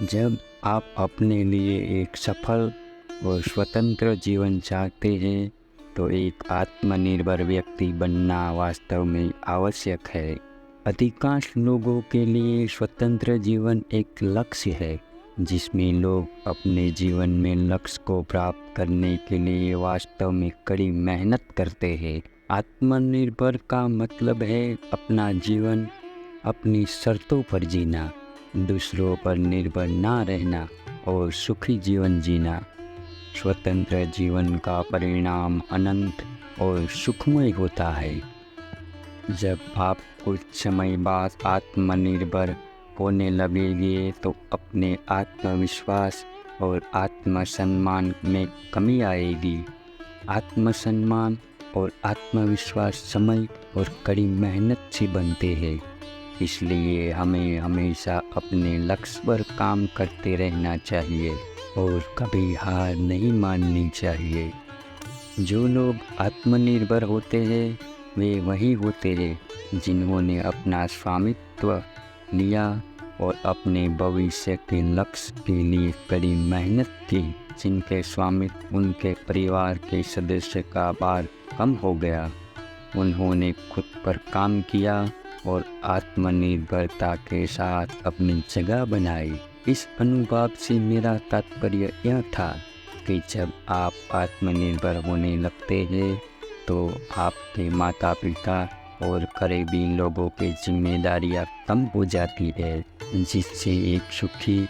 जब आप अपने लिए एक सफल और स्वतंत्र जीवन चाहते हैं तो एक आत्मनिर्भर व्यक्ति बनना वास्तव में आवश्यक है। अधिकांश लोगों के लिए स्वतंत्र जीवन एक लक्ष्य है जिसमें लोग अपने जीवन में लक्ष्य को प्राप्त करने के लिए वास्तव में कड़ी मेहनत करते हैं। आत्मनिर्भर का मतलब है अपना जीवन अपनी शर्तों पर जीना, दूसरों पर निर्भर ना रहना और सुखी जीवन जीना। स्वतंत्र जीवन का परिणाम अनंत और सुखमय होता है। जब आप कुछ समय बाद आत्मनिर्भर होने लगेंगे तो अपने आत्मविश्वास और आत्मसम्मान में कमी आएगी। आत्मसम्मान और आत्मविश्वास समय और कड़ी मेहनत से बनते हैं, इसलिए हमें हमेशा अपने लक्ष्य पर काम करते रहना चाहिए और कभी हार नहीं माननी चाहिए। जो लोग आत्मनिर्भर होते हैं वे वही होते हैं जिन्होंने अपना स्वामित्व लिया और अपने भविष्य के लक्ष्य के लिए कड़ी मेहनत की। जिनके स्वामित्व उनके परिवार के सदस्य का भार कम हो गया, उन्होंने खुद पर काम किया और आत्मनिर्भरता के साथ अपनी जगह बनाई। इस अनुभव से मेरा तात्पर्य यह था कि जब आप आत्मनिर्भर होने लगते हैं तो आपके माता पिता और करीबी लोगों की जिम्मेदारियां कम हो जाती है, जिससे एक सुखी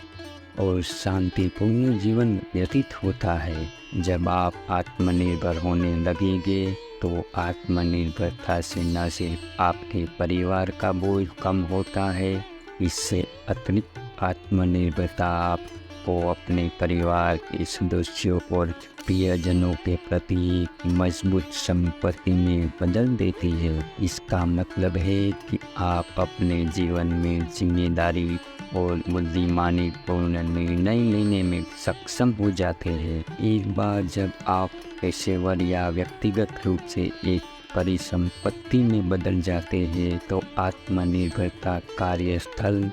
और शांतिपूर्ण जीवन व्यतीत होता है। जब आप आत्मनिर्भर होने लगेंगे तो आत्मनिर्भरता से न सिर्फ आपके परिवार का बोझ कम होता है, इससे अतिरिक्त आत्मनिर्भरता आपको अपने परिवार के सदस्यों और प्रियजनों के प्रति एक मजबूत संपत्ति में बदल देती है। इसका मतलब है कि आप अपने जीवन में जिम्मेदारी और बुद्धिमानी पूर्ण निर्णय लेने में सक्षम हो जाते हैं। एक बार जब आप पेशेवर या व्यक्तिगत रूप से एक परिसंपत्ति में बदल जाते हैं तो आत्मनिर्भरता कार्यस्थल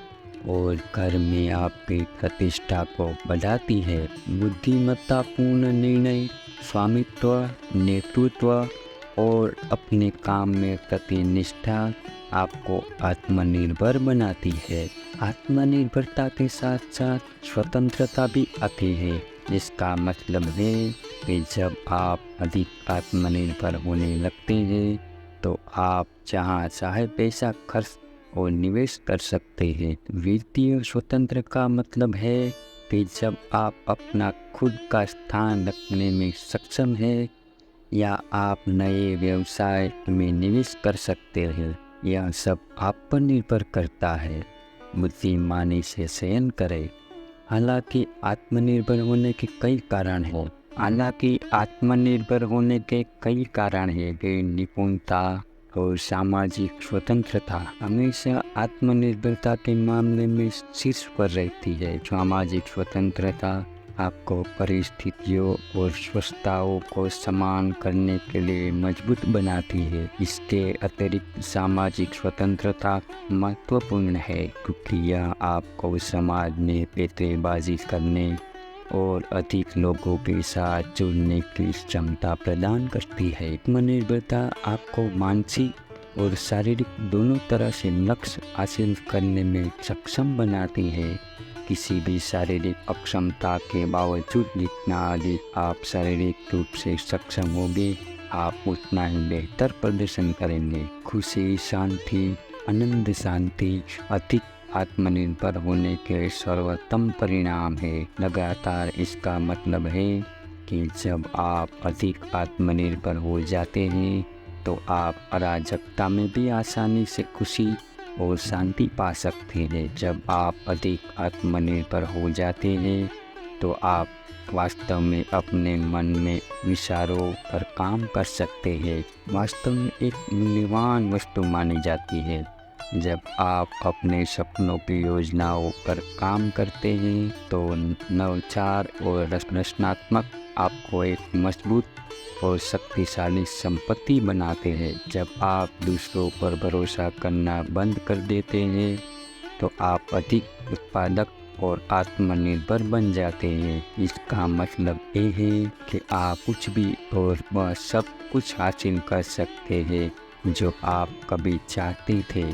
और घर में आपकी प्रतिष्ठा को बढ़ाती है। बुद्धिमत्तापूर्ण निर्णय, स्वामित्व, नेतृत्व और अपने काम में प्रतिनिष्ठा आपको आत्मनिर्भर बनाती है। आत्मनिर्भरता के साथ साथ स्वतंत्रता भी आती है, जिसका मतलब है कि जब आप अधिक आत्मनिर्भर होने लगते हैं तो आप जहाँ चाहे पैसा खर्च और निवेश कर सकते हैं। वित्तीय स्वतंत्र का मतलब है कि जब आप अपना खुद का स्थान रखने में सक्षम हैं या आप नए व्यवसाय में निवेश कर सकते हैं, यह सब आप पर निर्भर करता है। बुद्धिमानी से चयन करें। हालांकि आत्मनिर्भर होने के कई कारण हैं कि निपुणता और सामाजिक स्वतंत्रता हमेशा आत्मनिर्भरता के मामले में शीर्ष पर रहती है। सामाजिक स्वतंत्रता आपको परिस्थितियों और स्वस्थताओं को समान करने के लिए मजबूत बनाती है। इसके अतिरिक्त सामाजिक स्वतंत्रता महत्वपूर्ण है क्योंकि यह आपको समाज में पैंतरेबाजी करने और अधिक लोगों के साथ जुड़ने की क्षमता प्रदान करती है। आत्मनिर्भरता आपको मानसिक और शारीरिक दोनों तरह से लक्ष्य हासिल करने में सक्षम बनाती है। किसी भी शारीरिक अक्षमता के बावजूद जितना अधिक आप शारीरिक रूप से सक्षम होंगे, आप उतना ही बेहतर प्रदर्शन करेंगे। खुशी, शांति, आनंद, शांति अधिक आत्मनिर्भर होने के सर्वोत्तम परिणाम है। लगातार इसका मतलब है कि जब आप अधिक आत्मनिर्भर हो जाते हैं तो आप अराजकता में भी आसानी से खुशी और शांति पा सकते हैं। जब आप अधिक आत्मनिर्भर हो जाते हैं तो आप वास्तव में अपने मन में विचारों पर काम कर सकते हैं। वास्तव में एक मूल्यवान वस्तु मानी जाती है। जब आप अपने सपनों की योजनाओं पर काम करते हैं तो नवाचार और रचनात्मक आपको एक मजबूत और शक्तिशाली संपत्ति बनाते हैं। जब आप दूसरों पर भरोसा करना बंद कर देते हैं तो आप अधिक उत्पादक और आत्मनिर्भर बन जाते हैं। इसका मतलब ये है कि आप कुछ भी और वह सब कुछ हासिल कर सकते हैं जो आप कभी चाहते थे।